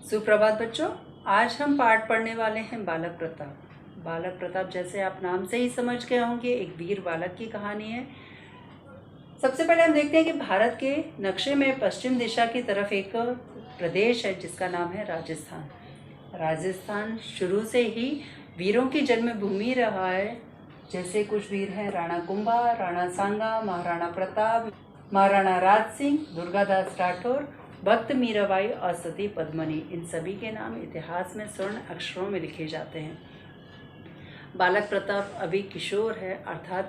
सुप्रभात बच्चों। आज हम पाठ पढ़ने वाले हैं बालक प्रताप। बालक प्रताप जैसे आप नाम से ही समझ गए होंगे, एक वीर बालक की कहानी है। सबसे पहले हम देखते हैं कि भारत के नक्शे में पश्चिम दिशा की तरफ एक प्रदेश है जिसका नाम है राजस्थान। राजस्थान शुरू से ही वीरों की जन्मभूमि रहा है। जैसे कुछ वीर हैं राणा कुंभा, राणा सांगा, महाराणा प्रताप, महाराणा राज सिंह, दुर्गादास राठौर, भक्त मीराबाई और सती पद्मनी। इन सभी के नाम इतिहास में स्वर्ण अक्षरों में लिखे जाते हैं। बालक प्रताप अभी किशोर है, अर्थात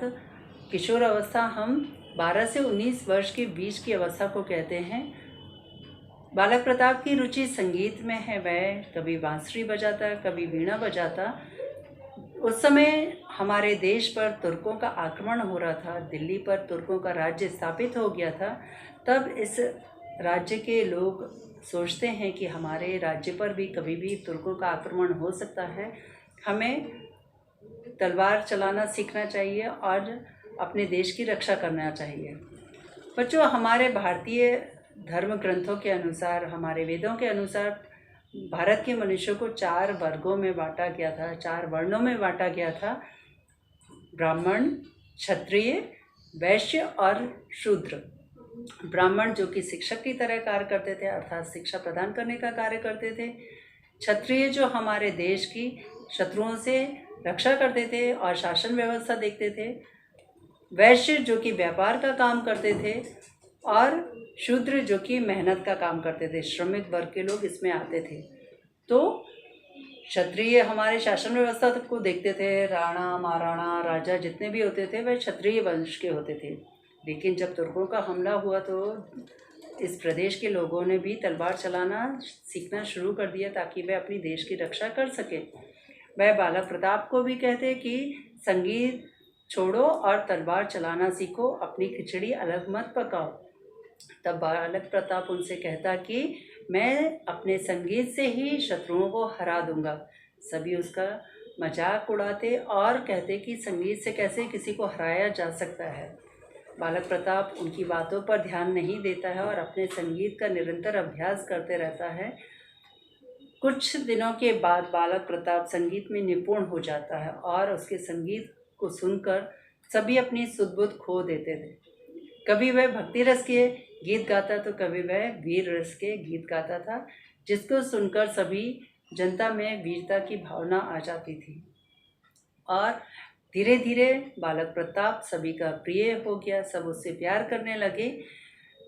किशोर अवस्था हम 12 से 19 वर्ष के बीच की अवस्था को कहते हैं। बालक प्रताप की रुचि संगीत में है। वह कभी बांसुरी बजाता, कभी वीणा बजाता। उस समय हमारे देश पर तुर्कों का आक्रमण हो रहा था, दिल्ली पर तुर्कों का राज्य स्थापित हो गया था। तब इस राज्य के लोग सोचते हैं कि हमारे राज्य पर भी कभी भी तुर्कों का आक्रमण हो सकता है, हमें तलवार चलाना सीखना चाहिए और अपने देश की रक्षा करना चाहिए। बच्चों, हमारे भारतीय धर्म ग्रंथों के अनुसार, हमारे वेदों के अनुसार भारत के मनुष्यों को 4 वर्गों में बांटा गया था, 4 वर्णों में बांटा गया था। ब्राह्मण, क्षत्रिय, वैश्य और शूद्र। ब्राह्मण जो कि शिक्षक की तरह कार्य करते थे, अर्थात शिक्षा प्रदान करने का कार्य करते थे। क्षत्रिय जो हमारे देश की शत्रुओं से रक्षा करते थे और शासन व्यवस्था देखते थे। वैश्य जो कि व्यापार का काम करते थे और शूद्र जो कि मेहनत का काम करते थे। श्रमिक वर्ग के लोग इसमें आते थे। तो क्षत्रिय हमारे शासन व्यवस्था को देखते थे। राणा, महाराणा, राजा जितने भी होते थे वह क्षत्रिय वंश के होते थे। लेकिन जब तुर्कों का हमला हुआ तो इस प्रदेश के लोगों ने भी तलवार चलाना सीखना शुरू कर दिया ताकि वह अपनी देश की रक्षा कर सके। वह बालक प्रताप को भी कहते कि संगीत छोड़ो और तलवार चलाना सीखो, अपनी खिचड़ी अलग मत पकाओ। तब बालक प्रताप उनसे कहता कि मैं अपने संगीत से ही शत्रुओं को हरा दूंगा। सभी उसका मजाक उड़ाते और कहते कि संगीत से कैसे किसी को हराया जा सकता है। बालक प्रताप उनकी बातों पर ध्यान नहीं देता है और अपने संगीत का निरंतर अभ्यास करते रहता है। कुछ दिनों के बाद बालक प्रताप संगीत में निपुण हो जाता है और उसके संगीत को सुनकर सभी अपनी सुध-बुध खो देते थे। कभी वह भक्ति रस के गीत गाता तो कभी वह वीर रस के गीत गाता था, जिसको सुनकर सभी जनता में वीरता की भावना आ जाती थी। और धीरे धीरे बालक प्रताप सभी का प्रिय हो गया, सब उससे प्यार करने लगे।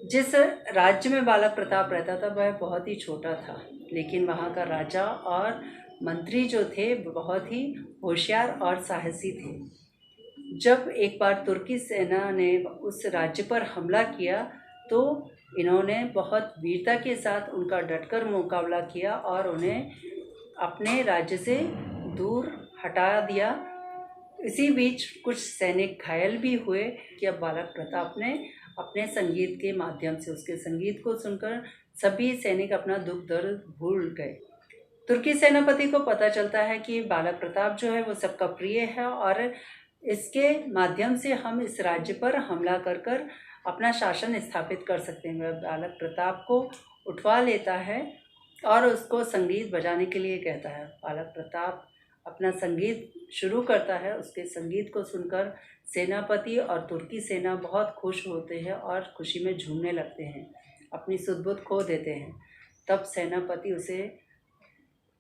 जिस राज्य में बालक प्रताप रहता था वह बहुत ही छोटा था, लेकिन वहाँ का राजा और मंत्री जो थे बहुत ही होशियार और साहसी थे। जब एक बार तुर्की सेना ने उस राज्य पर हमला किया तो इन्होंने बहुत वीरता के साथ उनका डटकर मुकाबला किया और उन्हें अपने राज्य से दूर हटा दिया। इसी बीच कुछ सैनिक घायल भी हुए कि अब बालक प्रताप ने अपने संगीत के माध्यम से, उसके संगीत को सुनकर सभी सैनिक अपना दुख दर्द भूल गए। तुर्की सेनापति को पता चलता है कि बालक प्रताप जो है वो सबका प्रिय है और इसके माध्यम से हम इस राज्य पर हमला कर कर अपना शासन स्थापित कर सकते हैं। वह बालक प्रताप को उठवा लेता है और उसको संगीत बजाने के लिए कहता है। बालक प्रताप अपना संगीत शुरू करता है। उसके संगीत को सुनकर सेनापति और तुर्की सेना बहुत खुश होते हैं और खुशी में झूमने लगते हैं, अपनी सुध-बुध खो देते हैं। तब सेनापति उसे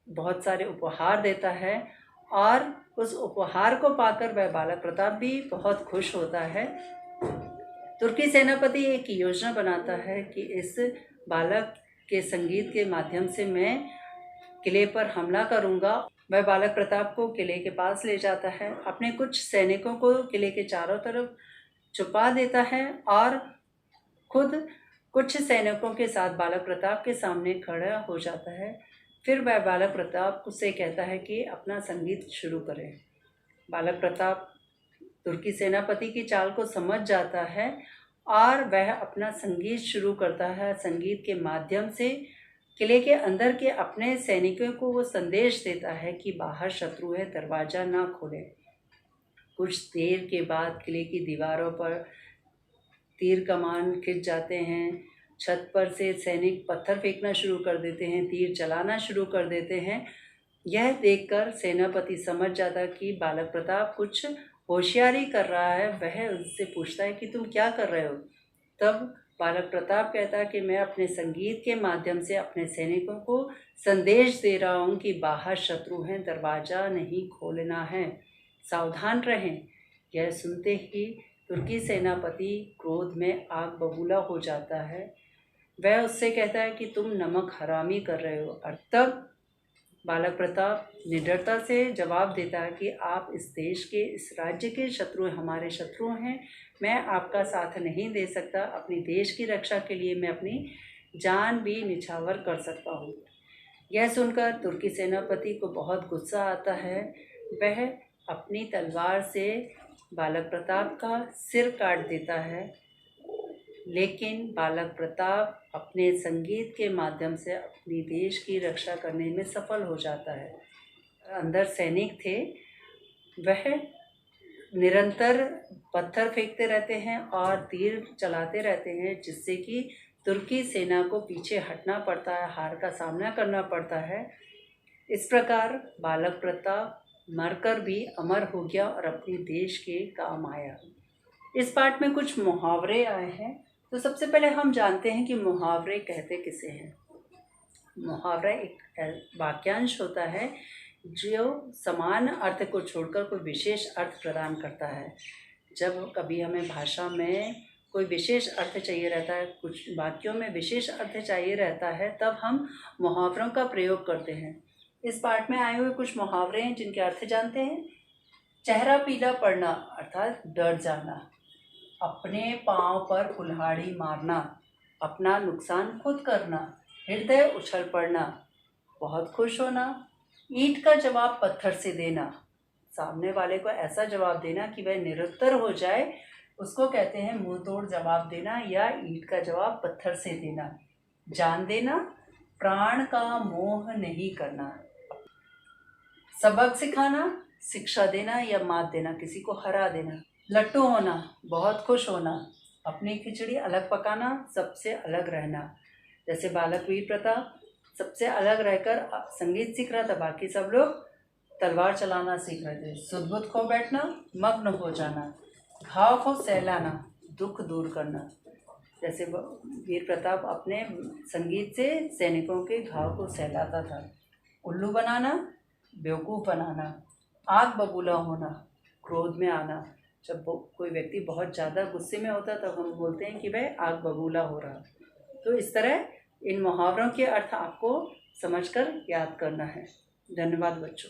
बहुत सारे उपहार देता है और उस उपहार को पाकर वह बालक प्रताप भी बहुत खुश होता है। तुर्की सेनापति एक योजना बनाता है कि इस बालक के संगीत के माध्यम से मैं किले पर हमला करूंगा। वह बालक प्रताप को किले के पास ले जाता है, अपने कुछ सैनिकों को किले के चारों तरफ छुपा देता है और खुद कुछ सैनिकों के साथ बालक प्रताप के सामने खड़ा हो जाता है। फिर वह बालक प्रताप से कहता है कि अपना संगीत शुरू करें। बालक प्रताप तुर्की सेनापति की चाल को समझ जाता है और वह अपना संगीत शुरू करता है। संगीत के माध्यम से किले के अंदर के अपने सैनिकों को वो संदेश देता है कि बाहर शत्रु है, दरवाज़ा ना खोलें। कुछ देर के बाद किले की दीवारों पर तीर कमान खिंच जाते हैं छत पर से सैनिक पत्थर फेंकना शुरू कर देते हैं, तीर चलाना शुरू कर देते हैं। यह देखकर सेनापति समझ जाता कि बालक प्रताप कुछ होशियारी कर रहा है। वह उससे पूछता है कि तुम क्या कर रहे हो। तब बालक प्रताप कहता है कि मैं अपने संगीत के माध्यम से अपने सैनिकों को संदेश दे रहा हूँ कि बाहर शत्रु हैं, दरवाज़ा नहीं खोलना है, सावधान रहें। यह सुनते ही तुर्की सेनापति क्रोध में आग बबूला हो जाता है। वह उससे कहता है कि तुम नमक हरामी कर रहे हो। और तब बालक प्रताप निडरता से जवाब देता है कि आप इस देश के, इस राज्य के शत्रु, हमारे शत्रु हैं। मैं आपका साथ नहीं दे सकता। अपनी देश की रक्षा के लिए मैं अपनी जान भी निछावर कर सकता हूँ। यह सुनकर तुर्की सेनापति को बहुत गुस्सा आता है। वह अपनी तलवार से बालक प्रताप का सिर काट देता है, लेकिन बालक प्रताप अपने संगीत के माध्यम से अपनी देश की रक्षा करने में सफल हो जाता है। अंदर सैनिक थे, वह निरंतर पत्थर फेंकते रहते हैं और तीर चलाते रहते हैं, जिससे कि तुर्की सेना को पीछे हटना पड़ता है, हार का सामना करना पड़ता है। इस प्रकार बालक प्रताप मरकर भी अमर हो गया और अपने देश के काम आया। इस पाठ में कुछ मुहावरे आए हैं। तो सबसे पहले हम जानते हैं कि मुहावरे कहते किसे हैं। मुहावरा एक वाक्यांश होता है जो समान अर्थ को छोड़कर कोई विशेष अर्थ प्रदान करता है। जब कभी हमें भाषा में कोई विशेष अर्थ चाहिए रहता है, कुछ वाक्यों में विशेष अर्थ चाहिए रहता है, तब हम मुहावरों का प्रयोग करते हैं। इस पाठ में आए हुए कुछ मुहावरे हैं जिनके अर्थ जानते हैं। चेहरा पीला पड़ना अर्थात डर जाना, अपने पाँव पर कुल्हाड़ी मारना, अपना नुकसान खुद करना, हृदय उछल पड़ना, बहुत खुश होना, ईंट का जवाब पत्थर से देना, सामने वाले को ऐसा जवाब देना कि वह निरुत्तर हो जाए, उसको कहते हैं मुंह तोड़ जवाब देना या ईंट का जवाब पत्थर से देना। जान देना, प्राण का मोह नहीं करना, सबक सिखाना, शिक्षा देना या मात देना, किसी को हरा देना। लट्टू होना, बहुत खुश होना, अपनी खिचड़ी अलग पकाना, सबसे अलग रहना। जैसे बालक वीर प्रताप सबसे अलग रहकर संगीत सीख रहा था, बाकी सब लोग तलवार चलाना सीख रहे थे। सुध-बुध खो बैठना, मग्न हो जाना, घाव को सहलाना, दुख दूर करना। जैसे वीर प्रताप अपने संगीत से सैनिकों के घाव को सहलाता था। उल्लू बनाना, बेवकूफ़ बनाना, आग बबूला होना, क्रोध में आना। जब कोई व्यक्ति बहुत ज़्यादा गुस्से में होता है तब हम बोलते हैं कि वह आग बबूला हो रहा। तो इस तरह इन मुहावरों के अर्थ आपको समझकर याद करना है। धन्यवाद बच्चों।